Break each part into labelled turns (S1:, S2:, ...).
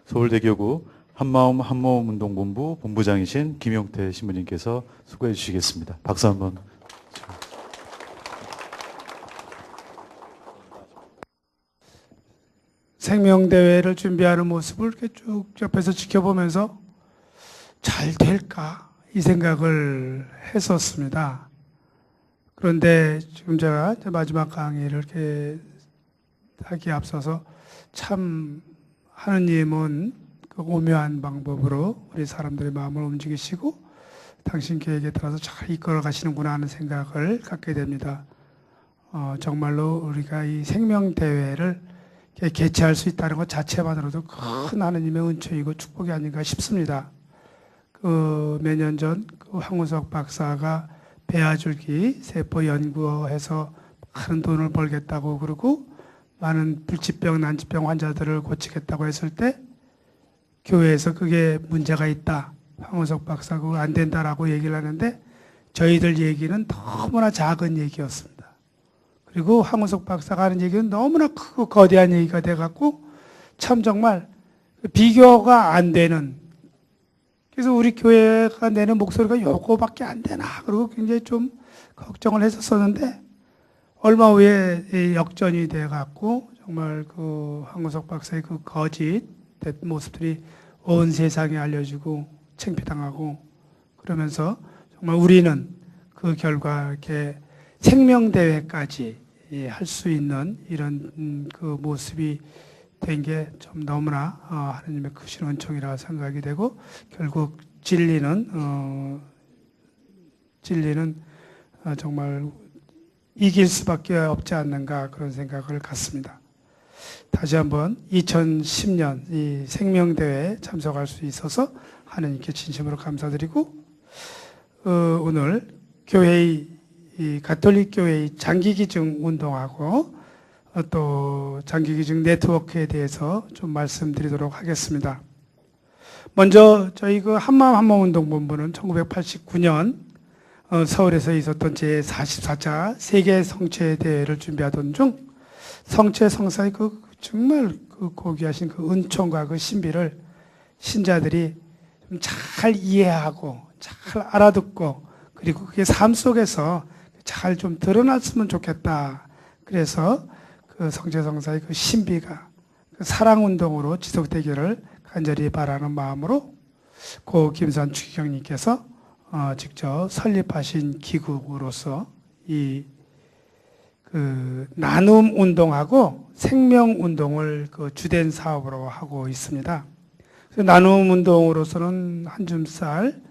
S1: 서울대교구 한마음 한몸 운동본부 본부장이신 김용태 신부님께서 수고해 주시겠습니다. 박수 한번.
S2: 생명대회를 준비하는 모습을 이렇게 쭉 옆에서 지켜보면서 잘 될까 이 생각을 했었습니다. 그런데 지금 제가 마지막 강의를 이렇게 하기에 앞서서 참 하느님은 그 오묘한 방법으로 우리 사람들의 마음을 움직이시고 당신 계획에 따라서 잘 이끌어 가시는구나 하는 생각을 갖게 됩니다. 정말로 우리가 이 생명대회를 개최할 수 있다는 것 자체만으로도 큰 하느님의 은총이고 축복이 아닌가 싶습니다. 몇 년 전 황우석 박사가 배아줄기 세포 연구해서 많은 돈을 벌겠다고 그러고 많은 불치병, 난치병 환자들을 고치겠다고 했을 때 교회에서 그게 문제가 있다. 황우석 박사가 그거 안 된다라고 얘기를 하는데 저희들 얘기는 너무나 작은 얘기였습니다. 그리고 황우석 박사가 하는 얘기는 너무나 크고 거대한 얘기가 돼갖고 참 정말 비교가 안 되는, 그래서 우리 교회가 내는 목소리가 요거밖에 안 되나 그리고 굉장히 좀 걱정을 했었었는데 얼마 후에 역전이 돼갖고 정말 그 황우석 박사의 그 거짓 모습들이 온 세상에 알려지고 창피당하고 그러면서 정말 우리는 그 결과 이렇게 생명대회까지 할 수 있는 이런 그 모습이 된 게 좀 너무나 하나님의 크신 은총이라 생각이 되고 결국 진리는 정말 이길 수밖에 없지 않는가 그런 생각을 갖습니다. 다시 한번 2010년 이 생명대회에 참석할 수 있어서 하나님께 진심으로 감사드리고 오늘 교회의 이 가톨릭 교회의 장기기증 운동하고 또 장기기증 네트워크에 대해서 좀 말씀드리도록 하겠습니다. 먼저 저희 그 한마음 한몸 운동본부는 1989년 서울에서 있었던 제44차 세계 성체 대회를 준비하던 중 성체 성사의 그 정말 그 고귀하신 그 은총과 그 신비를 신자들이 좀 잘 이해하고 잘 알아듣고 그리고 그게 삶 속에서 잘 좀 드러났으면 좋겠다. 그래서 그 성체성사의 그 신비가 그 사랑운동으로 지속되기를 간절히 바라는 마음으로 고 김선 추기경님께서 직접 설립하신 기구로서 이 그 나눔 운동하고 생명 운동을 그 주된 사업으로 하고 있습니다. 그래서 나눔 운동으로서는 한 줌쌀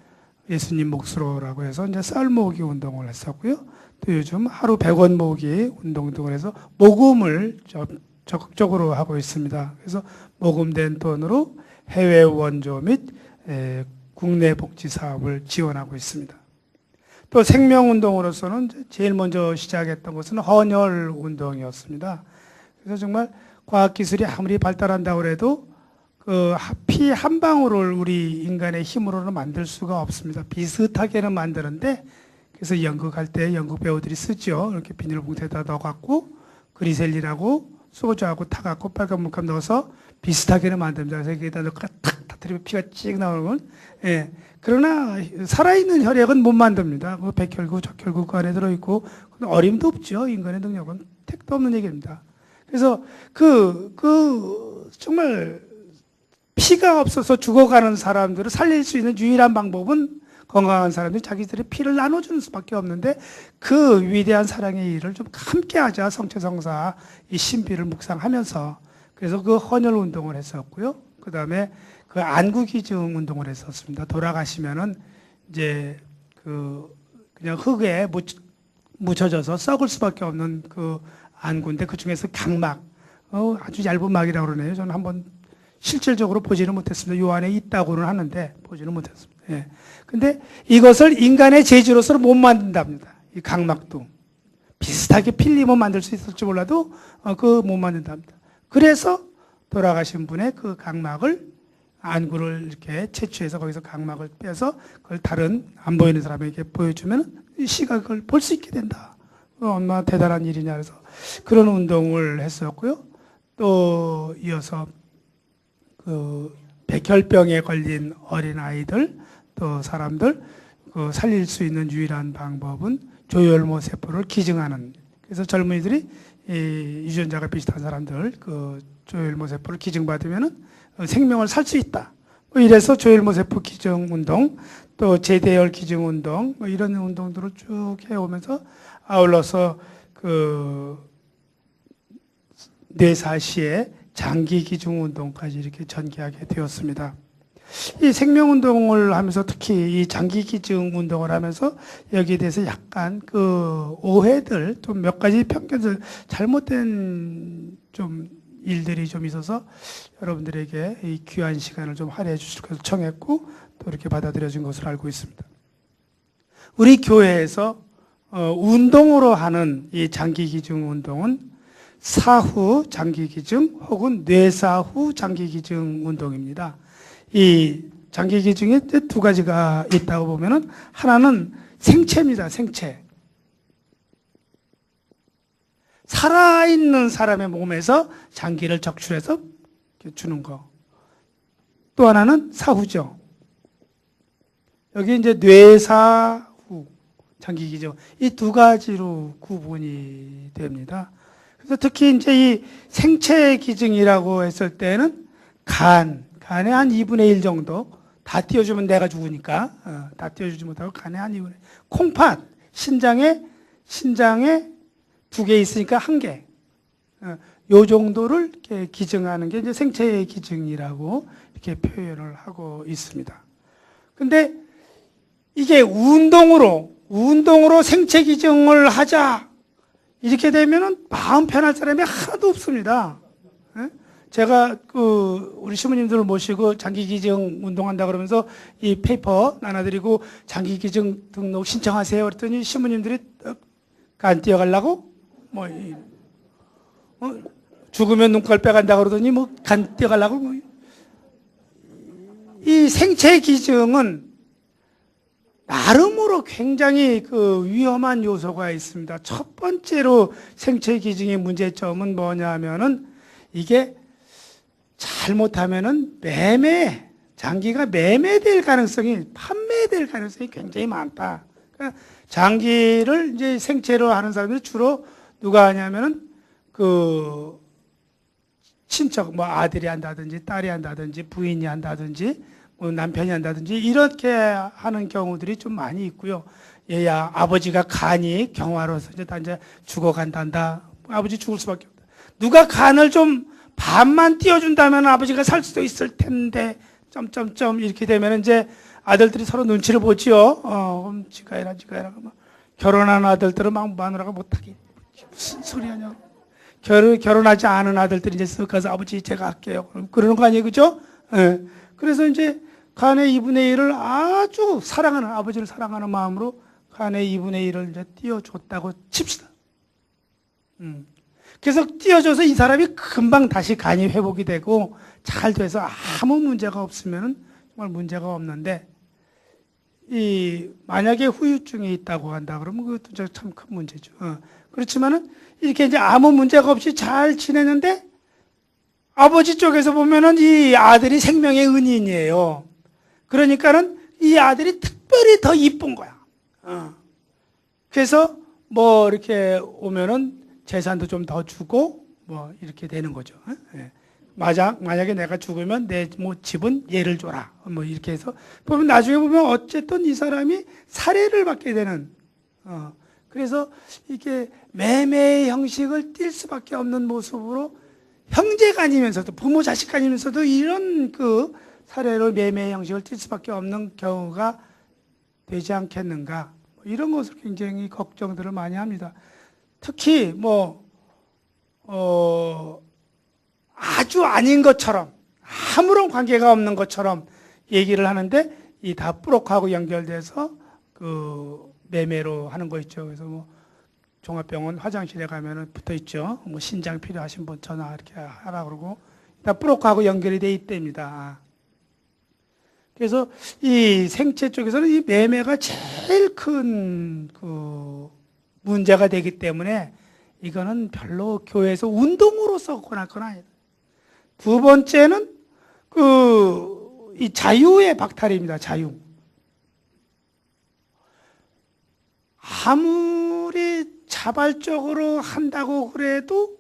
S2: 예수님 몫으로라고 해서 이제 쌀 모으기 운동을 했었고요. 또 요즘 하루 100원 모으기 운동 등을 해서 모금을 적극적으로 하고 있습니다. 그래서 모금된 돈으로 해외 원조 및 국내 복지 사업을 지원하고 있습니다. 또 생명운동으로서는 제일 먼저 시작했던 것은 헌혈 운동이었습니다. 그래서 정말 과학기술이 아무리 발달한다고 해도 그 피 한 방울을 우리 인간의 힘으로는 만들 수가 없습니다. 비슷하게는 만드는데 그래서 연극할 때 연극 배우들이 쓰죠. 이렇게 비닐봉투에다 넣어갖고 그리셀린하고 소주하고 타갖고 빨간 물감 넣어서 비슷하게는 만듭니다. 그래서 여기다 넣고 탁 터뜨리면 피가 찍 나오는. 예. 그러나 살아있는 혈액은 못 만듭니다. 그 백혈구, 적혈구 그 안에 들어있고 어림도 없죠. 인간의 능력은 택도 없는 얘기입니다. 그래서 정말 피가 없어서 죽어가는 사람들을 살릴 수 있는 유일한 방법은 건강한 사람들이 자기들의 피를 나눠주는 수밖에 없는데 그 위대한 사랑의 일을 좀 함께 하자. 성체성사 이 신비를 묵상하면서 그래서 그 헌혈 운동을 했었고요. 그 다음에 그 안구기증 운동을 했었습니다. 돌아가시면은 이제 그냥 흙에 묻혀져서 썩을 수밖에 없는 그 안구인데 그 중에서 각막, 아주 얇은 막이라고 그러네요. 저는 한번 실질적으로 보지는 못했습니다. 요 안에 있다고는 하는데 보지는 못했습니다. 예. 근데 이것을 인간의 재주로서는 못 만든답니다. 이 각막도. 비슷하게 필리면 만들 수 있을지 몰라도 못 만든답니다. 그래서 돌아가신 분의 그 각막을 안구를 이렇게 채취해서 거기서 각막을 빼서 그걸 다른 안 보이는 사람에게 보여주면 시각을 볼 수 있게 된다. 얼마나 대단한 일이냐 해서 그런 운동을 했었고요. 또 이어서 백혈병에 걸린 어린아이들 또 사람들 살릴 수 있는 유일한 방법은 조혈모 세포를 기증하는. 그래서 젊은이들이 유전자가 비슷한 사람들 조혈모 세포를 기증받으면 생명을 살 수 있다. 이래서 조혈모 세포 기증 운동, 또 제대열 기증 운동, 이런 운동들을 쭉 해오면서 아울러서 뇌사시의 장기 기증 운동까지 이렇게 전개하게 되었습니다. 이 생명운동을 하면서 특히 이 장기 기증 운동을 하면서 여기에 대해서 약간 오해들, 좀 몇 가지 편견들, 잘못된 좀 일들이 좀 있어서 여러분들에게 이 귀한 시간을 좀 할애해 주실 것을 청했고 또 이렇게 받아들여진 것을 알고 있습니다. 우리 교회에서 운동으로 하는 이 장기 기증 운동은 사후 장기 기증 혹은 뇌사후 장기 기증 운동입니다. 이 장기 기증에 두 가지가 있다고 보면은 하나는 생체입니다. 생체. 살아있는 사람의 몸에서 장기를 적출해서 주는 거. 또 하나는 사후죠. 여기 이제 뇌사후 장기 기증. 이 두 가지로 구분이 됩니다. 그래서 특히 이제 이 생체 기증이라고 했을 때는 간에 한 2분의 1 정도 다 띄워주면 내가 죽으니까 다 띄워주지 못하고 간에 한 2분의 1. 콩팥 신장에 2개 있으니까 1개. 요 정도를 이렇게 기증하는 게 이제 생체 기증이라고 이렇게 표현을 하고 있습니다. 근데 이게 운동으로 생체 기증을 하자 이렇게 되면은 마음 편할 사람이 하나도 없습니다. 제가 우리 시부님들을 모시고 장기 기증 운동한다 그러면서 이 페이퍼 나눠드리고 장기 기증 등록 신청하세요 그랬더니 시부님들이 간 띄어가려고 죽으면 눈깔 빼간다 그러더니 간 띄어가려고 이 생체 기증은 나름으로 굉장히 위험한 요소가 있습니다. 첫 번째로 생체 기증의 문제점은 뭐냐면은 이게 잘못하면은 장기가 매매될 가능성이, 판매될 가능성이 굉장히 많다. 그러니까 장기를 이제 생체로 하는 사람들이 주로 누가 하냐면은 친척, 아들이 한다든지 딸이 한다든지 부인이 한다든지 남편이 한다든지 이렇게 하는 경우들이 좀 많이 있고요. 얘야 아버지가 간이 경화로서 이제 죽어간단다. 아버지 죽을 수밖에 없다. 누가 간을 좀 반만 띄워준다면 아버지가 살 수도 있을 텐데 점점점 이렇게 되면 이제 아들들이 서로 눈치를 보지요. 지가 해라. 결혼한 아들들은 막 마누라가 못하게 무슨 소리 하냐. 결혼하지 않은 아들들이 이제 쓱 가서 아버지 제가 할게요. 그러는 거 아니에요, 그죠? 예. 그래서 이제 간의 2분의 1을 아주 사랑하는, 아버지를 사랑하는 마음으로 간의 2분의 1을 이제 띄워줬다고 칩시다. 그래서 띄워줘서 이 사람이 금방 다시 간이 회복이 되고 잘 돼서 아무 문제가 없으면 정말 문제가 없는데, 만약에 후유증이 있다고 한다 그러면 그것도 참 큰 문제죠. 그렇지만은 이렇게 이제 아무 문제가 없이 잘 지내는데 아버지 쪽에서 보면은 이 아들이 생명의 은인이에요. 그러니까는 이 아들이 특별히 더 이쁜 거야. 그래서 이렇게 오면은 재산도 좀 더 주고 이렇게 되는 거죠. 만약에 내가 죽으면 내 집은 얘를 줘라. 이렇게 해서 보면 나중에 보면 어쨌든 이 사람이 살해를 받게 되는. 그래서 이게 매매의 형식을 띌 수밖에 없는 모습으로 형제가 아니면서도 부모 자식 아니면서도 이런 사례로 매매의 형식을 띌 수밖에 없는 경우가 되지 않겠는가, 이런 것을 굉장히 걱정들을 많이 합니다. 특히 아주 아닌 것처럼, 아무런 관계가 없는 것처럼 얘기를 하는데 이 다 뿌록하고 연결돼서 매매로 하는 거 있죠. 그래서 종합병원 화장실에 가면은 붙어 있죠. 신장 필요하신 분 전화 이렇게 하라 그러고 다 뿌록하고 연결이 돼 있답니다. 그래서 이 생체 쪽에서는 이 매매가 제일 큰 문제가 되기 때문에 이거는 별로 교회에서 운동으로서 권할 건 아니다. 두 번째는 이 자유의 박탈입니다. 자유. 아무리 자발적으로 한다고 그래도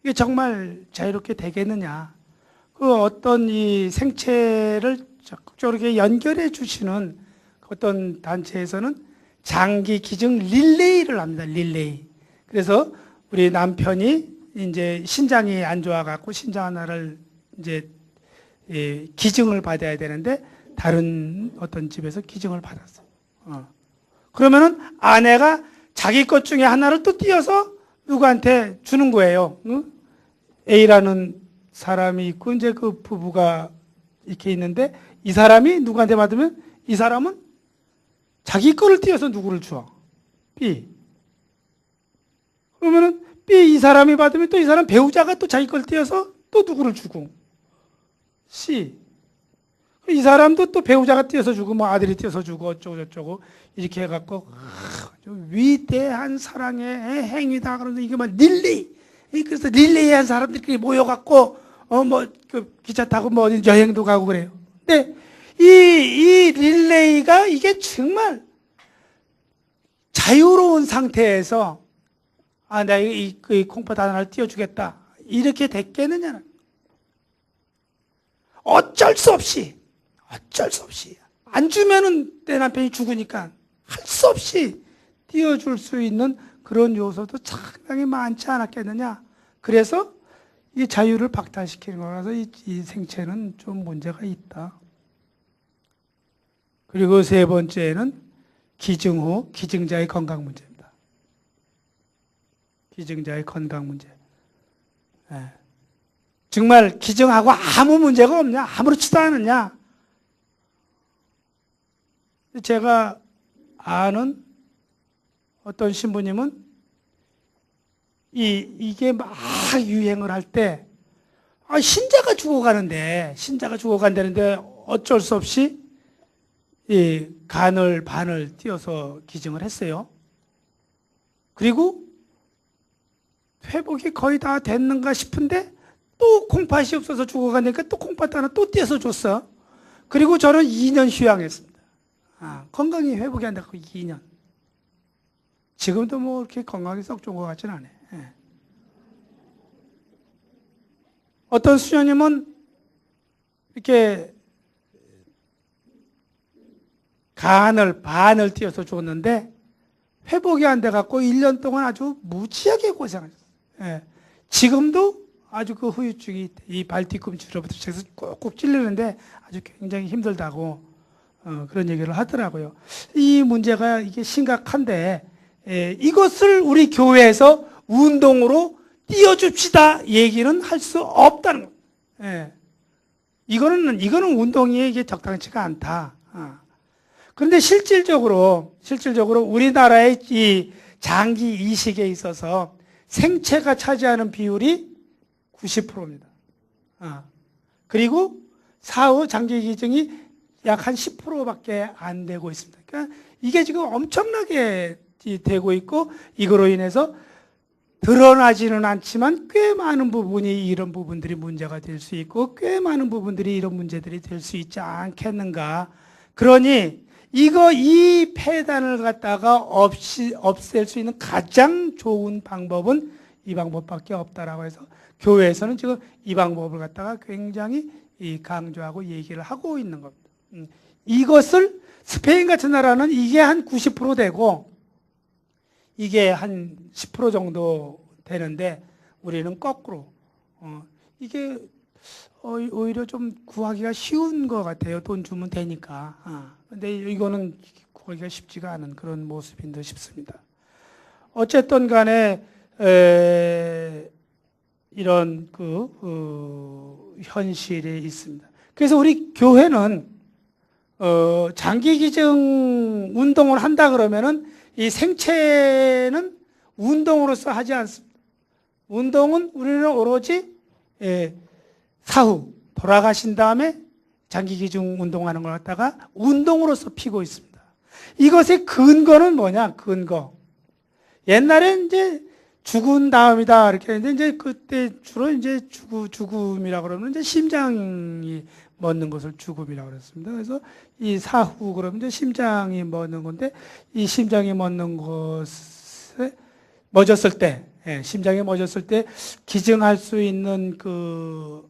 S2: 이게 정말 자유롭게 되겠느냐. 그 어떤 이 생체를 적극적으로 이렇게 연결해 주시는 어떤 단체에서는 장기 기증 릴레이를 합니다. 릴레이. 그래서 우리 남편이 이제 신장이 안 좋아갖고 신장 하나를 이제 기증을 받아야 되는데 다른 어떤 집에서 기증을 받았어요. 그러면은 아내가 자기 것 중에 하나를 또 띄어서 누구한테 주는 거예요. A라는 사람이 있고 이제 그 부부가 이렇게 있는데 이 사람이 누구한테 받으면 이 사람은 자기 거를 띄어서 누구를 줘? B. 그러면은 B 이 사람이 받으면 또 이 사람 배우자가 또 자기 걸 띄어서 또 누구를 주고 C. 이 사람도 또 배우자가 띄어서 주고 뭐 아들이 띄어서 주고 어쩌고 저쩌고 이렇게 해갖고 위대한 사랑의 행위다. 그런데 이게 막 릴레이. 그래서 릴레이한 사람들끼리 모여갖고 뭐 그 기차 타고 뭐 여행도 가고 그래요. 근데 이 릴레이가 이게 정말 자유로운 상태에서 내가 이 콩팥 하나를 띄워주겠다 이렇게 됐겠느냐는 어쩔 수 없이 안 주면은 내 남편이 죽으니까 할 수 없이 띄워줄 수 있는 그런 요소도 상당히 많지 않았겠느냐. 그래서 이 자유를 박탈시키는 거라서 이 생체는 좀 문제가 있다. 그리고 세 번째는 기증 후 기증자의 건강 문제입니다. 기증자의 건강 문제. 정말 기증하고 아무 문제가 없냐? 아무렇지도 않느냐? 제가 아는 어떤 신부님은 이게 막 유행을 할 때 신자가 죽어간다는데 어쩔 수 없이 이 간을 반을 띄어서 기증을 했어요. 그리고 회복이 거의 다 됐는가 싶은데 또 콩팥이 없어서 죽어가니까 또 콩팥 하나 또 띄어서 줬어. 그리고 저는 2년 휴양했습니다. 건강이 회복이 안 되고 2년. 지금도 뭐 이렇게 건강이 썩 좋은 것 같지는 않아요. 어떤 수녀님은 이렇게 간을 반을 띄어서 줬는데 회복이 안 돼갖고 1년 동안 아주 무지하게 고생하셨어요. 지금도 아주 그 후유증이 이 발 뒤꿈치로부터 시작해서 꾹꾹 찔리는데 아주 굉장히 힘들다고 그런 얘기를 하더라고요. 이 문제가 이게 심각한데 이것을 우리 교회에서 운동으로 띄워줍시다 얘기는 할 수 없다는 거예요. 이거는 운동이 이게 적당치가 않다. 그런데 실질적으로 우리나라의 이 장기 이식에 있어서 생체가 차지하는 비율이 90%입니다. 그리고 사후 장기 기증이 약 한 10%밖에 안 되고 있습니다. 그러니까 이게 지금 엄청나게 되고 있고 이거로 인해서 드러나지는 않지만 꽤 많은 부분이 이런 부분들이 문제가 될 수 있고 꽤 많은 부분들이 이런 문제들이 될 수 있지 않겠는가. 그러니 이 폐단을 갖다가 없앨 수 있는 가장 좋은 방법은 이 방법밖에 없다라고 해서 교회에서는 지금 이 방법을 갖다가 굉장히 강조하고 얘기를 하고 있는 겁니다. 이것을 스페인 같은 나라는 이게 한 90% 되고 이게 한 10% 정도 되는데 우리는 거꾸로 이게 오히려 좀 구하기가 쉬운 것 같아요. 돈 주면 되니까. 근데 이거는 구하기가 쉽지가 않은 그런 모습인 듯 싶습니다. 어쨌든 간에 이런 현실이 있습니다. 그래서 우리 교회는 장기 기증 운동을 한다 그러면은 이 생체는 운동으로서 하지 않습니다. 운동은 우리는 오로지 사후 돌아가신 다음에 장기 기증 운동하는 걸 갖다가 운동으로서 피고 있습니다. 이것의 근거는 뭐냐? 근거. 옛날에 이제 죽은 다음이다 이렇게 했는데 이제 그때 주로 이제 죽음이라고 그러면 이제 심장이 멎는 것을 죽음이라고 그랬습니다. 그래서 이 사후 그러면 이제 심장이 멎는 건데 이 심장이 멎는 것에 멎었을 때, 심장이 멎었을 때 기증할 수 있는 그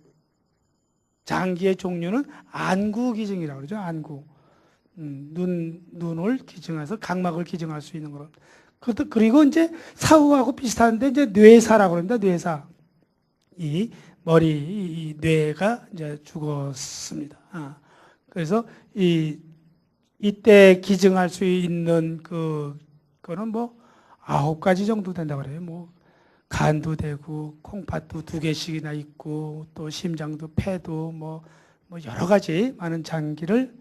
S2: 장기의 종류는 안구 기증이라고 그러죠. 안구. 눈을 기증해서 각막을 기증할 수 있는 거로. 그리고 이제 사후하고 비슷한데 이제 뇌사라고 합니다. 뇌사. 이 머리, 이 뇌가 이제 죽었습니다. 그래서 이때 기증할 수 있는 그거는 뭐 9가지 정도 된다고 그래요. 뭐 간도 되고 콩팥도 2개씩이나 있고 또 심장도 폐도 뭐 여러 가지 많은 장기를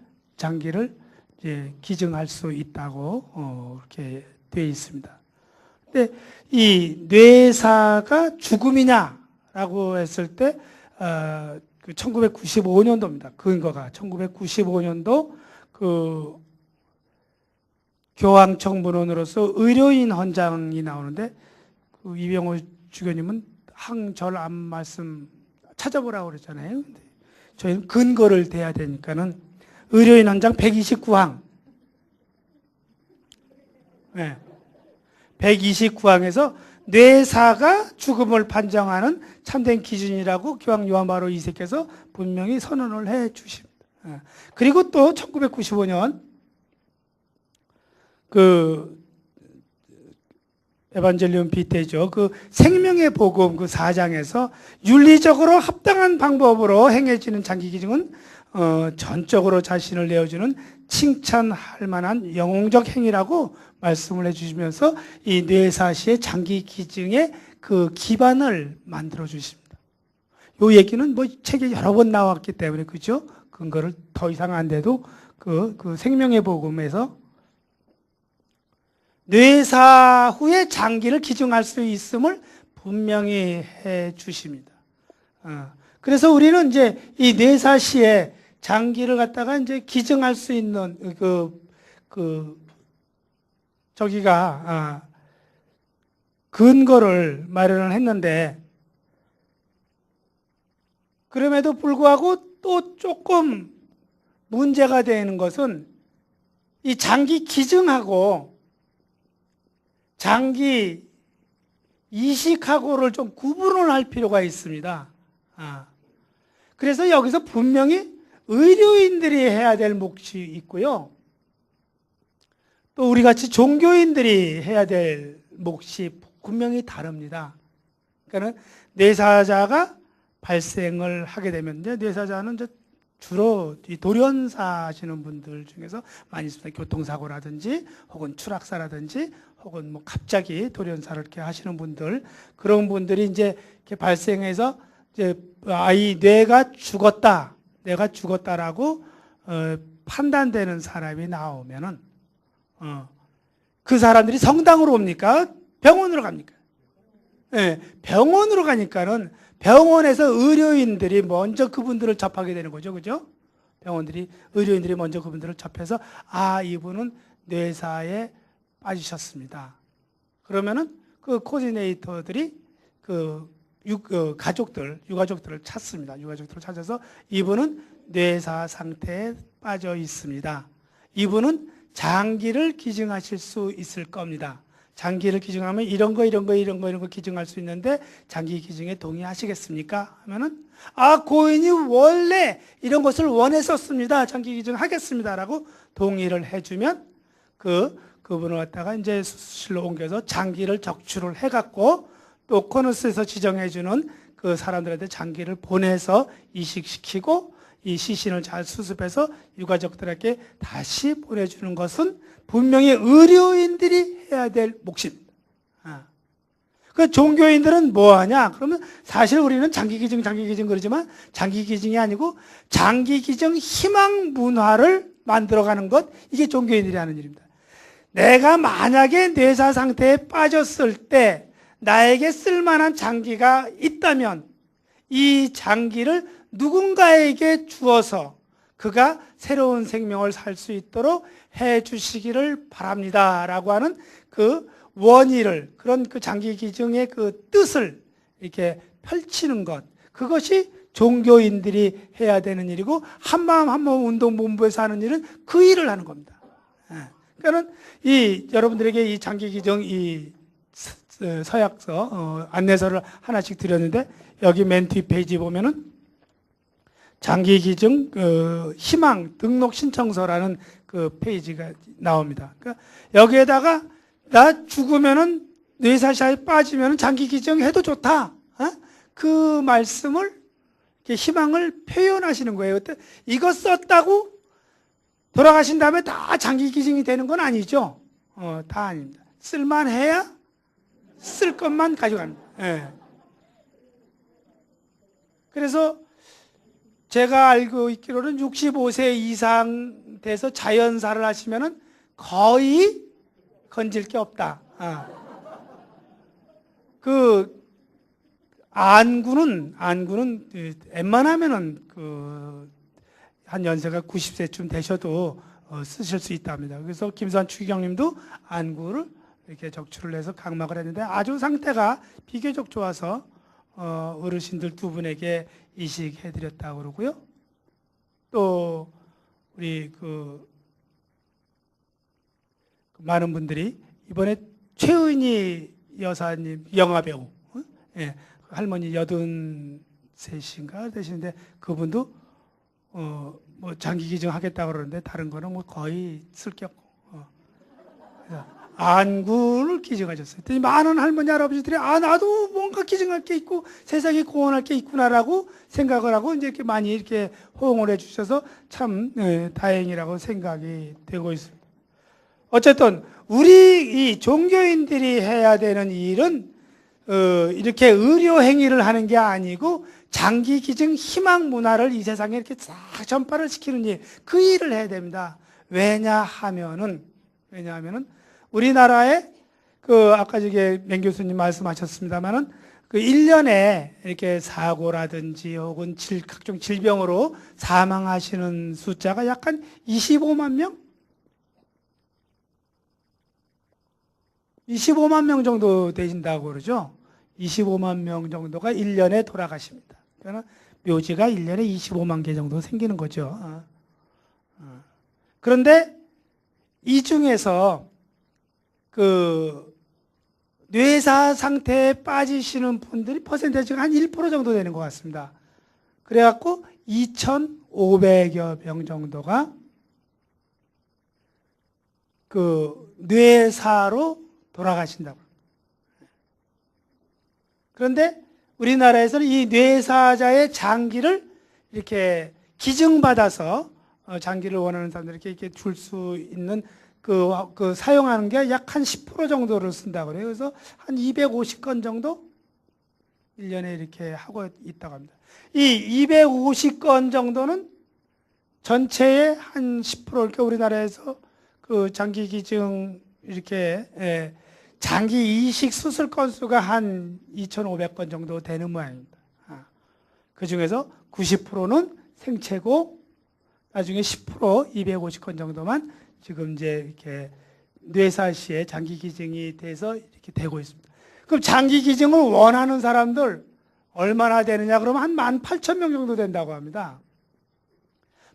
S2: 이제 기증할 수 있다고 이렇게 되어 있습니다. 근데 이 뇌사가 죽음이냐라고 했을 때 1995년도입니다. 근거가 1995년도 그 교황청문원으로서 의료인 헌장이 나오는데 그 이병호 주교님은 항절암 말씀 찾아보라고 그랬잖아요. 근데 저희는 근거를 대야 되니까는 의료인 헌장 129항. 네. 129항에서 뇌사가 죽음을 판정하는 참된 기준이라고 교황 요한 바로 2세께서 분명히 선언을 해 주십니다. 그리고 또 1995년 그 에반젤리온 비테죠. 그 생명의 복음 그 4장에서 윤리적으로 합당한 방법으로 행해지는 장기 기증은 전적으로 자신을 내어주는 칭찬할 만한 영웅적 행위라고 말씀을 해주시면서 이 뇌사시의 장기 기증의 그 기반을 만들어 주십니다. 이 얘기는 뭐 책에 여러 번 나왔기 때문에 그죠? 근거를 더 이상 안 돼도 그 생명의 복음에서 뇌사 후에 장기를 기증할 수 있음을 분명히 해 주십니다. 그래서 우리는 이제 이 뇌사 시에 장기를 갖다가 이제 기증할 수 있는 근거를 마련을 했는데 그럼에도 불구하고 또 조금 문제가 되는 것은 이 장기 기증하고 장기 이식하고를 좀 구분을 할 필요가 있습니다. 그래서 여기서 분명히 의료인들이 해야 될 몫이 있고요. 또 우리 같이 종교인들이 해야 될 몫이 분명히 다릅니다. 그러니까 뇌사자가 발생을 하게 되면 뇌사자는 주로 돌연사 하시는 분들 중에서 많이 있습니다. 교통사고라든지 혹은 추락사라든지 혹은 뭐 갑자기 돌연사를 이렇게 하시는 분들, 그런 분들이 이제 이렇게 발생해서 이제 이 뇌가 죽었다라고 판단되는 사람이 나오면은 그 사람들이 성당으로 옵니까? 병원으로 갑니까? 네, 병원으로 가니까는 병원에서 의료인들이 먼저 그분들을 접하게 되는 거죠. 그죠? 의료인들이 먼저 그분들을 접해서 이분은 뇌사에 빠지셨습니다. 그러면은 그 코디네이터들이 유가족들을 찾습니다. 유가족들을 찾아서 이분은 뇌사 상태에 빠져 있습니다. 이분은 장기를 기증하실 수 있을 겁니다. 장기를 기증하면 이런 거 기증할 수 있는데 장기 기증에 동의하시겠습니까? 하면은 고인이 원래 이런 것을 원했었습니다. 장기 기증하겠습니다라고 동의를 해주면 그분을 갖다가 이제 수술실로 옮겨서 장기를 적출을 해갖고 또 코너스에서 지정해주는 그 사람들한테 장기를 보내서 이식시키고 이 시신을 잘 수습해서 유가족들에게 다시 보내주는 것은 분명히 의료인들이 해야 될 몫입니다. 그 종교인들은 뭐 하냐? 그러면 사실 우리는 장기 기증 그러지만 장기 기증이 아니고 장기 기증 희망 문화를 만들어가는 것, 이게 종교인들이 하는 일입니다. 내가 만약에 뇌사 상태에 빠졌을 때 나에게 쓸만한 장기가 있다면 이 장기를 누군가에게 주어서 그가 새로운 생명을 살 수 있도록 해 주시기를 바랍니다 라고 하는 그 원의를, 그런 그 장기 기증의 그 뜻을 이렇게 펼치는 것, 그것이 종교인들이 해야 되는 일이고, 한마음 한몸 운동본부에서 하는 일은 그 일을 하는 겁니다. 그러니까는 여러분들에게 이 장기 기증 서약서 안내서를 하나씩 드렸는데, 여기 맨 뒷페이지 보면은 장기 기증 희망 등록 신청서라는 그 페이지가 나옵니다. 그러니까 여기에다가 나 죽으면은 뇌사시에 빠지면은 장기 기증 해도 좋다. 그 말씀을 이렇게 희망을 표현하시는 거예요. 이거 썼다고 돌아가신 다음에 다 장기 기증이 되는 건 아니죠. 다 아닙니다. 쓸만해야 쓸 것만 가져갑니다. 예. 그래서 제가 알고 있기로는 65세 이상 돼서 자연사를 하시면은 거의 건질 게 없다. 그 안구는 웬만하면은 한 연세가 90세쯤 되셔도 쓰실 수 있답니다. 그래서 김수환 추기경님도 안구를 이렇게 적출을 해서 각막을 했는데 아주 상태가 비교적 좋아서 어르신들 두 분에게 이식해드렸다고 그러고요. 또 우리 많은 분들이 이번에 최은희 여사님 영화배우, 예, 할머니 83인가 되시는데 그분도 뭐 장기 기증 하겠다고 그러는데 다른 거는 뭐 거의 쓸 게 없고 안구를 기증하셨어요. 많은 할머니 할아버지들이 나도 뭔가 기증할 게 있고 세상에 구원할 게 있구나라고 생각을 하고 이제 이렇게 많이 이렇게 호응을 해주셔서 참 다행이라고 생각이 되고 있습니다. 어쨌든 우리 이 종교인들이 해야 되는 일은 이렇게 의료 행위를 하는 게 아니고 장기 기증 희망 문화를 이 세상에 이렇게 싹 전파를 시키는 일, 그 일을 해야 됩니다. 왜냐하면은 우리나라에 아까 저기 맹 교수님 말씀하셨습니다만은 1년에 이렇게 사고라든지 혹은 각종 질병으로 사망하시는 숫자가 약 한 25만 명? 25만 명 정도 되신다고 그러죠. 25만 명 정도가 1년에 돌아가십니다. 그러니까 묘지가 1년에 25만 개 정도 생기는 거죠. 그런데 이 중에서 뇌사 상태에 빠지시는 분들이 퍼센테이지가 한 1% 정도 되는 것 같습니다. 그래갖고 2,500여 명 정도가 뇌사로 돌아가신다고. 그런데 우리나라에서는 이 뇌사자의 장기를 이렇게 기증받아서 장기를 원하는 사람들에게 이렇게 줄 수 있는 사용하는 게 약 한 10% 정도를 쓴다고 그래요. 그래서 한 250건 정도 1년에 이렇게 하고 있다고 합니다. 이 250건 정도는 전체의 한 10%, 그러니까 우리나라에서 장기 기증 이렇게 장기 이식 수술 건수가 한 2,500건 정도 되는 모양입니다. 그 중에서 90%는 생체고 나중에 10% 250건 정도만 지금 이제 이렇게 뇌사시에 장기 기증이 돼서 이렇게 되고 있습니다. 그럼 장기 기증을 원하는 사람들 얼마나 되느냐 그러면 한 18,000명 정도 된다고 합니다.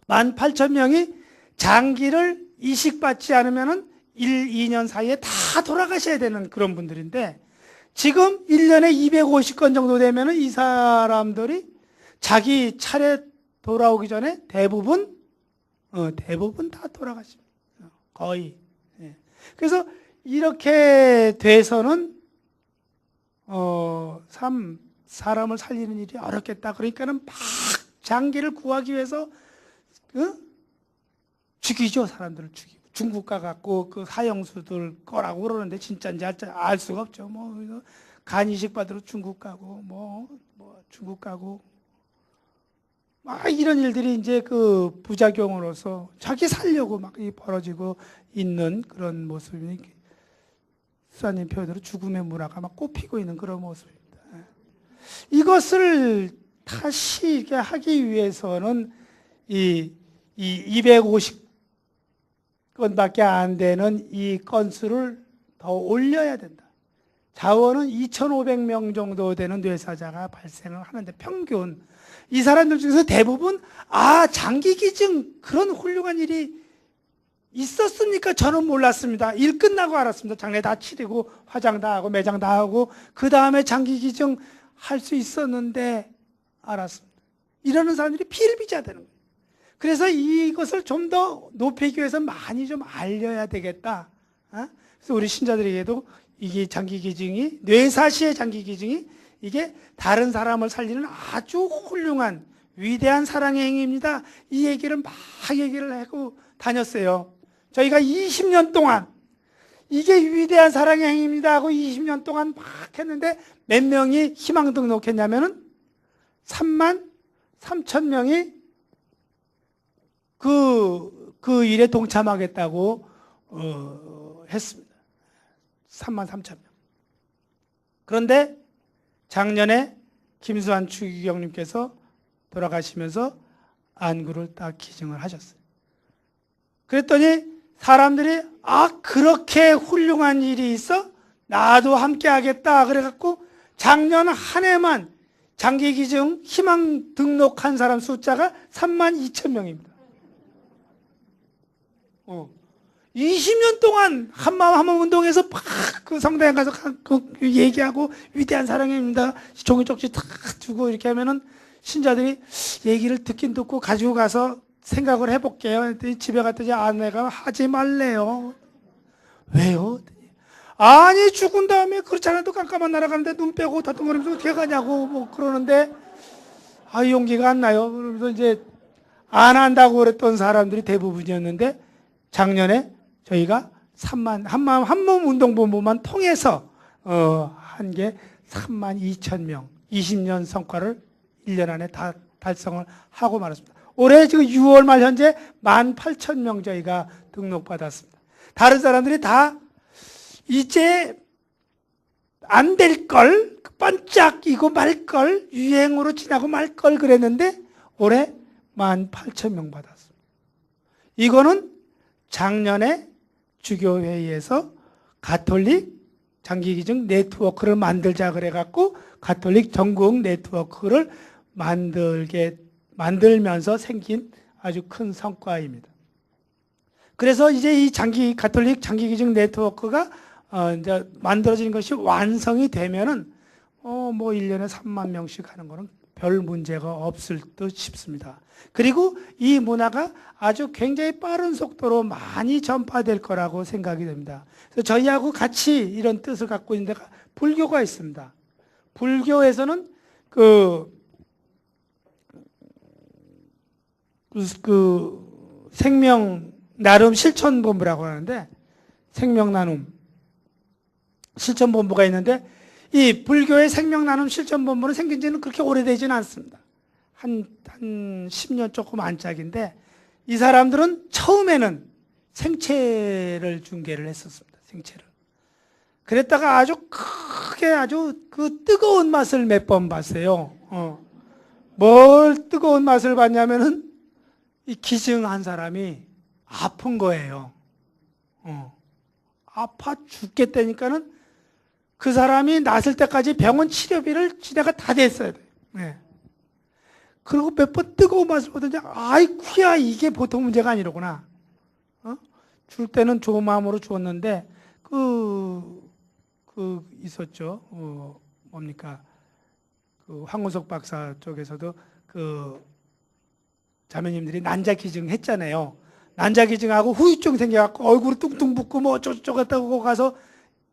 S2: 18,000명이 장기를 이식받지 않으면은 1, 2년 사이에 다 돌아가셔야 되는 그런 분들인데 지금 1년에 250건 정도 되면은 이 사람들이 자기 차례 돌아오기 전에 대부분 다 돌아가십니다. 거의. 그래서 이렇게 돼서는 사람을 살리는 일이 어렵겠다. 그러니까는 막 장기를 구하기 위해서 죽이죠. 사람들을 죽이고. 중국 가갖고 사형수들 거라고 그러는데 진짜인지 알 수가 없죠. 간 이식 받으러 중국 가고 중국 가고 이런 일들이 이제 부작용으로서 자기 살려고 막 벌어지고 있는 그런 모습이 수사님 표현으로 죽음의 문화가 막 꽃피고 있는 그런 모습입니다. 이것을 다시 이렇게 하기 위해서는 이 250건밖에 안 되는 이 건수를 더 올려야 된다. 자원은 2,500명 정도 되는 뇌사자가 발생을 하는데 평균 이 사람들 중에서 대부분 장기 기증 그런 훌륭한 일이 있었습니까? 저는 몰랐습니다. 일 끝나고 알았습니다. 장례 다 치르고 화장 다 하고 매장 다 하고 그 다음에 장기 기증 할 수 있었는데 알았습니다. 이러는 사람들이 필비자 되는 거예요. 그래서 이것을 좀 더 높이기 위해서 많이 좀 알려야 되겠다. 그래서 우리 신자들에게도 이게 장기 기증이 뇌사시의 장기 기증이 이게 다른 사람을 살리는 아주 훌륭한 위대한 사랑의 행위입니다. 이 얘기를 막 얘기를 하고 다녔어요. 저희가 20년 동안 이게 위대한 사랑의 행위입니다 하고 20년 동안 막 했는데 몇 명이 희망 등록했냐면은 33,000명이 그 일에 동참하겠다고 했습니다. 33,000명. 그런데 작년에 김수환 추기경님께서 돌아가시면서 안구를 딱 기증을 하셨어요. 그랬더니 사람들이 그렇게 훌륭한 일이 있어? 나도 함께 하겠다. 그래갖고 작년 한 해만 장기 기증 희망 등록한 사람 숫자가 32,000명입니다. 20년 동안 한마음 한몸 운동에서 막 그 성당에 가서 얘기하고 위대한 사랑입니다. 종이 쪽지 다 주고 이렇게 하면은 신자들이 얘기를 듣긴 듣고 가지고 가서 생각을 해볼게요. 했더니 집에 갔더니 아내가 하지 말래요. 왜요? 아니 죽은 다음에 그렇지 않아도 깜깜한 나라 가는데 눈 빼고 더듬거리면서 어떻게 가냐고 뭐 그러는데 용기가 안 나요. 그러면서 이제 안 한다고 그랬던 사람들이 대부분이었는데 작년에 저희가 한마음 한몸 운동본부만 통해서 한 게 32,000명 20년 성과를 1년 안에 다 달성을 하고 말았습니다. 올해 지금 6월 말 현재 18,000명 저희가 등록받았습니다. 다른 사람들이 다 이제 안 될 걸, 반짝이고 말 걸, 유행으로 지나고 말 걸 그랬는데 올해 18,000명 받았습니다. 이거는 작년에 주교회의에서 가톨릭 장기기증 네트워크를 만들자 그래갖고 가톨릭 전국 네트워크를 만들면서 생긴 아주 큰 성과입니다. 그래서 이제 이 가톨릭 장기기증 네트워크가 이제 만들어진 것이 완성이 되면은 뭐 1년에 3만 명씩 하는 거는 별 문제가 없을 듯 싶습니다. 그리고 이 문화가 아주 굉장히 빠른 속도로 많이 전파될 거라고 생각이 됩니다. 그래서 저희하고 같이 이런 뜻을 갖고 있는 데가 불교가 있습니다. 불교에서는 생명 나눔 실천본부라고 하는데 생명 나눔 실천본부가 있는데 이 불교의 생명 나눔 실천본부는 생긴 지는 그렇게 오래되지는 않습니다. 한 10년 조금 안짝인데 이 사람들은 처음에는 생채를 중계를 했었습니다. 생채를. 그랬다가 아주 크게 아주 그 뜨거운 맛을 몇 번 봤어요. 뭘 뜨거운 맛을 봤냐면은 이 기증한 사람이 아픈 거예요. 아파 죽겠다니까는 그 사람이 낫을 때까지 병원 치료비를 지네가 다 냈어야 돼요. 네. 그리고 몇 번 뜨거운 맛을 보더니 아이쿠야 이게 보통 문제가 아니로구나. 줄 때는 좋은 마음으로 주었는데 있었죠. 뭡니까? 황우석 박사 쪽에서도 자매님들이 난자 기증 했잖아요. 난자 기증하고 후유증 생겨갖고 얼굴이 뚱뚱 붓고 뭐 어쩌고저쩌고 했다고 가서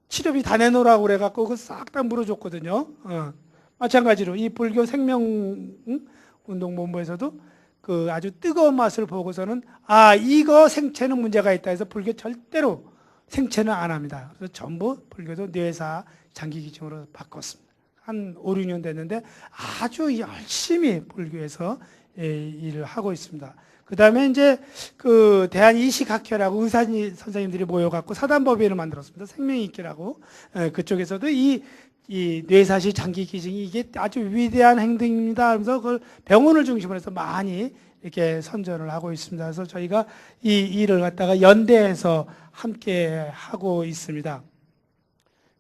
S2: 치료비 다 내놓으라고 그래갖고 그거 싹 다 물어줬거든요. 마찬가지로 이 불교 생명운동본부에서도 그 아주 뜨거운 맛을 보고서는 이거 생체는 문제가 있다 해서 불교 절대로 생체는 안 합니다. 그래서 전부 불교도 뇌사 장기기증으로 바꿨습니다. 한 5, 6년 됐는데 아주 열심히 불교에서 일을 하고 있습니다. 그 다음에 이제 대한이식학회라고 의사 선생님들이 모여갖고 사단법인을 만들었습니다. 생명이익회라고. 그쪽에서도 이 뇌사시 장기기증이 이게 아주 위대한 행동입니다 하면서 그걸 병원을 중심으로 해서 많이 이렇게 선전을 하고 있습니다. 그래서 저희가 이 일을 갖다가 연대해서 함께 하고 있습니다.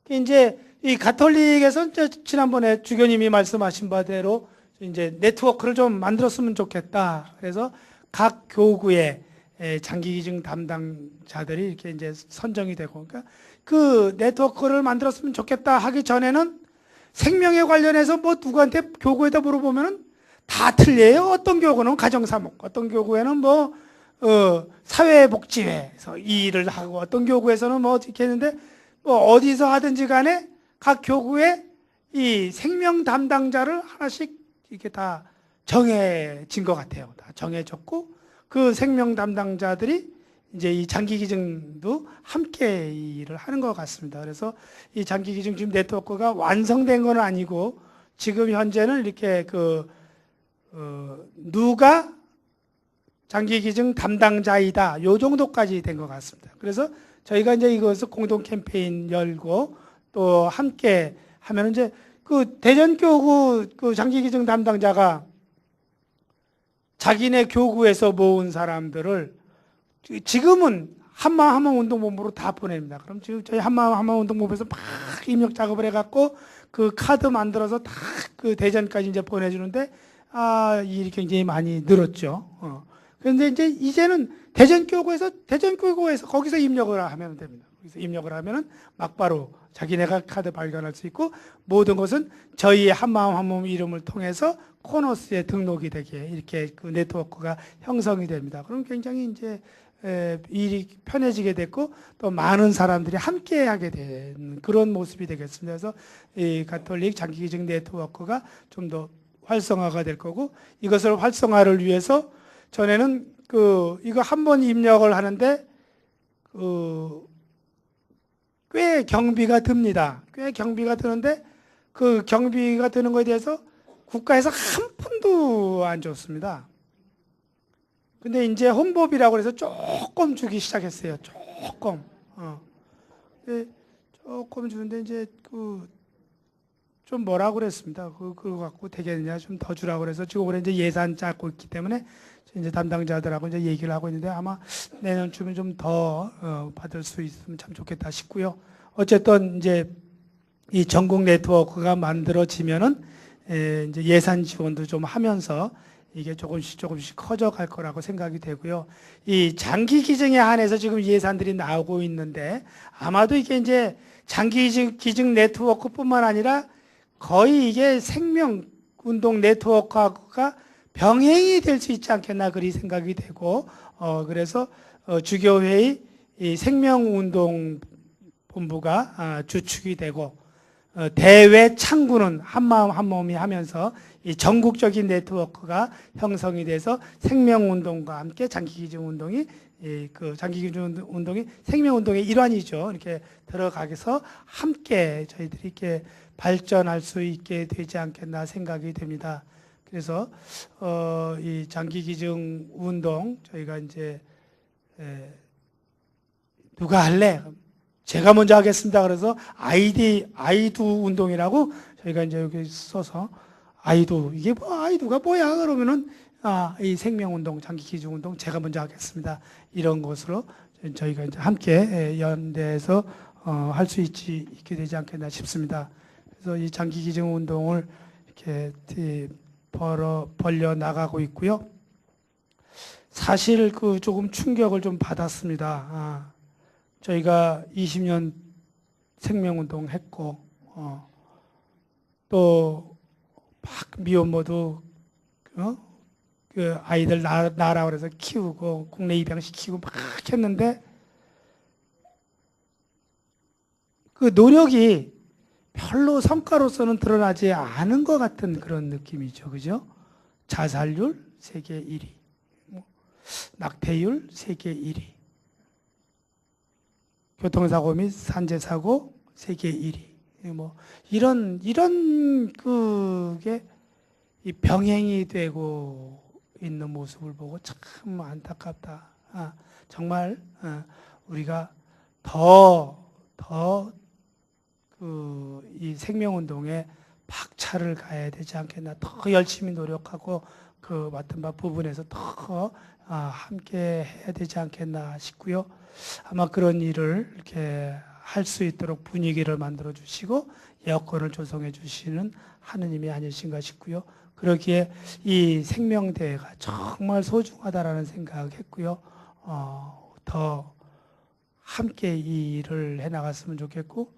S2: 이제 이 가톨릭에서 이제 지난번에 주교님이 말씀하신 바대로 이제 네트워크를 좀 만들었으면 좋겠다. 그래서 각 교구에 장기기증 담당자들이 이렇게 이제 선정이 되고, 그러니까 그 네트워크를 만들었으면 좋겠다 하기 전에는 생명에 관련해서 뭐 누구한테 교구에다 물어보면은 다 틀려요. 어떤 교구는 가정사목, 어떤 교구에는 뭐 사회복지회에서 이 일을 하고, 어떤 교구에서는 뭐 어떻게 했는데, 뭐 어디서 하든지 간에 각 교구에 이 생명 담당자를 하나씩 이렇게 다 정해진 것 같아요. 다 정해졌고, 그 생명 담당자들이 이제 이 장기기증도 함께 일을 하는 것 같습니다. 그래서 이 장기기증 지금 네트워크가 완성된 건 아니고, 지금 현재는 이렇게 누가 장기기증 담당자이다, 요 정도까지 된 것 같습니다. 그래서 저희가 이제 이것을 공동 캠페인 열고 또 함께 하면 이제 그 대전교구 그 장기기증 담당자가 자기네 교구에서 모은 사람들을 지금은 한마음 운동본부로 다 보냅니다. 그럼 지금 저희 한마음 운동본부에서 막 입력 작업을 해갖고 그 카드 만들어서 다 그 대전까지 이제 보내주는데, 이 일이 굉장히 많이 늘었죠. 그런데 이제는 대전교구에서 거기서 입력을 하면 됩니다. 거기서 입력을 하면은 막바로 자기네가 카드 발견할 수 있고, 모든 것은 저희의 한마음 한몸 이름을 통해서 코너스에 등록이 되게 이렇게 그 네트워크가 형성이 됩니다. 그럼 굉장히 이제 일이 편해지게 됐고, 또 많은 사람들이 함께 하게 된 그런 모습이 되겠습니다. 그래서 이 가톨릭 장기기증 네트워크가 좀 더 활성화가 될 거고, 이것을 활성화를 위해서 전에는 이거 한 번 입력을 하는데 꽤 경비가 듭니다. 꽤 경비가 드는데, 그 경비가 드는 거에 대해서 국가에서 한 푼도 안 줬습니다. 근데 이제 헌법이라고 해서 조금 주기 시작했어요. 조금. 조금 주는데 이제 좀 뭐라고 그랬습니다. 그거 갖고 되겠느냐, 좀 더 주라고 그래서 지금 올해 이제 예산 짜고 있기 때문에 이제 담당자들하고 이제 얘기를 하고 있는데, 아마 내년쯤에 좀 더 받을 수 있으면 참 좋겠다 싶고요. 어쨌든 이제 이 전국 네트워크가 만들어지면은 이제 예산 지원도 좀 하면서 이게 조금씩 커져갈 거라고 생각이 되고요. 이 장기 기증에 한해서 지금 예산들이 나오고 있는데, 아마도 이게 이제 장기 기증 네트워크뿐만 아니라 거의 이게 생명 운동 네트워크가 병행이 될 수 있지 않겠나, 그리 생각이 되고, 그래서 주교회의 이 생명운동 본부가 주축이 되고, 대외 창구는 한마음 한몸이 하면서 이 전국적인 네트워크가 형성이 돼서 생명운동과 함께 장기기증 운동이 그 장기기증 운동이 생명운동의 일환이죠. 이렇게 들어가서 함께 저희들이 이렇게 발전할 수 있게 되지 않겠나 생각이 됩니다. 그래서 이 장기기증 운동 저희가 이제 누가 할래? 제가 먼저 하겠습니다. 그래서 아이두 운동이라고 저희가 이제 여기 써서, 아이두, 이게 뭐 아이두가 뭐야? 그러면은 이 생명운동, 장기기증운동 제가 먼저 하겠습니다. 이런 것으로 저희가 이제 함께 연대해서 할 수 있게 되지 않겠나 싶습니다. 그래서 이 장기기증운동을 이렇게 벌려 나가고 있고요. 사실 조금 충격을 좀 받았습니다. 저희가 20년 생명운동 했고, 또 막 미혼모도 그 아이들 낳으라고 그래서 키우고 국내 입양시키고 막 했는데, 그 노력이 별로 성과로서는 드러나지 않은 것 같은 그런 느낌이죠. 그죠? 자살률 세계 1위, 낙태율 세계 1위, 교통사고 및 산재사고 세계 1위. 이런 그게 이 병행이 되고 있는 모습을 보고 참 안타깝다. 정말 우리가 이 생명운동에 박차를 가해야 되지 않겠나, 더 열심히 노력하고 맡은 바 부분에서 더 함께 해야 되지 않겠나 싶고요. 아마 그런 일을 이렇게 할 수 있도록 분위기를 만들어 주시고 여건을 조성해 주시는 하느님이 아니신가 싶고요. 그러기에 이 생명대회가 정말 소중하다라는 생각했고요. 더 함께 이 일을 해나갔으면 좋겠고,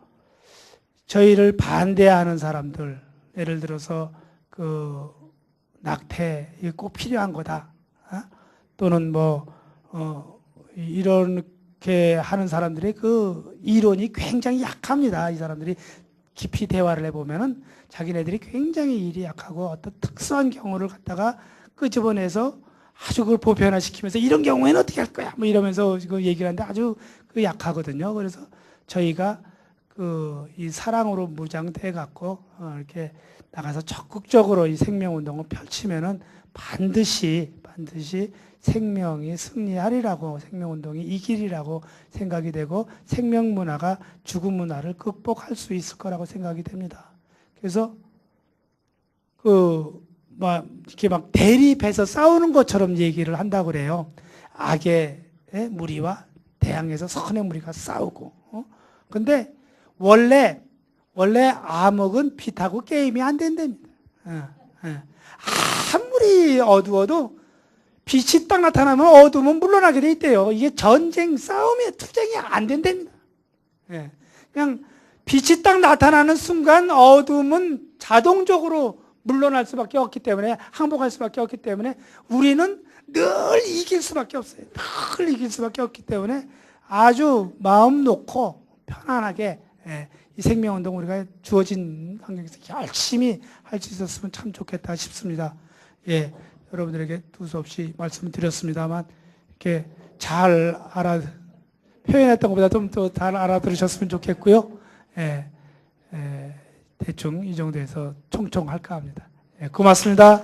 S2: 저희를 반대하는 사람들, 예를 들어서 그 낙태 이게 꼭 필요한 거다, 또는 이렇게 하는 사람들의 그 이론이 굉장히 약합니다. 이 사람들이 깊이 대화를 해보면은 자기네들이 굉장히 일이 약하고 어떤 특수한 경우를 갖다가 끄집어내서 아주 그걸 보편화시키면서 이런 경우에는 어떻게 할 거야? 뭐 이러면서 그 얘기를 하는데 아주 그 약하거든요. 그래서 저희가 이 사랑으로 무장돼 갖고 이렇게 나가서 적극적으로 이 생명운동을 펼치면은 반드시 생명이 승리하리라고, 생명운동이 이기리라고 생각이 되고 생명 문화가 죽음 문화를 극복할 수 있을 거라고 생각이 됩니다. 그래서 이렇게 막 대립해서 싸우는 것처럼 얘기를 한다고 그래요. 악의 무리와 대항해서 선의 무리가 싸우고. 근데 원래 암흑은 빛하고 게임이 안 된답니다. 아무리 어두워도 빛이 딱 나타나면 어두움은 물러나게 돼 있대요. 이게 전쟁, 싸움에 투쟁이 안 된답니다. 그냥 빛이 딱 나타나는 순간 어두움은 자동적으로 물러날 수밖에 없기 때문에, 항복할 수밖에 없기 때문에 우리는 늘 이길 수밖에 없어요. 늘 이길 수밖에 없기 때문에 아주 마음 놓고 편안하게 이 생명운동 우리가 주어진 환경에서 열심히 할 수 있었으면 참 좋겠다 싶습니다. 여러분들에게 두서없이 말씀을 드렸습니다만 이렇게 잘 표현했던 것보다 좀 더 잘 알아들으셨으면 좋겠고요. 대충 이 정도에서 총총할까 합니다. 고맙습니다.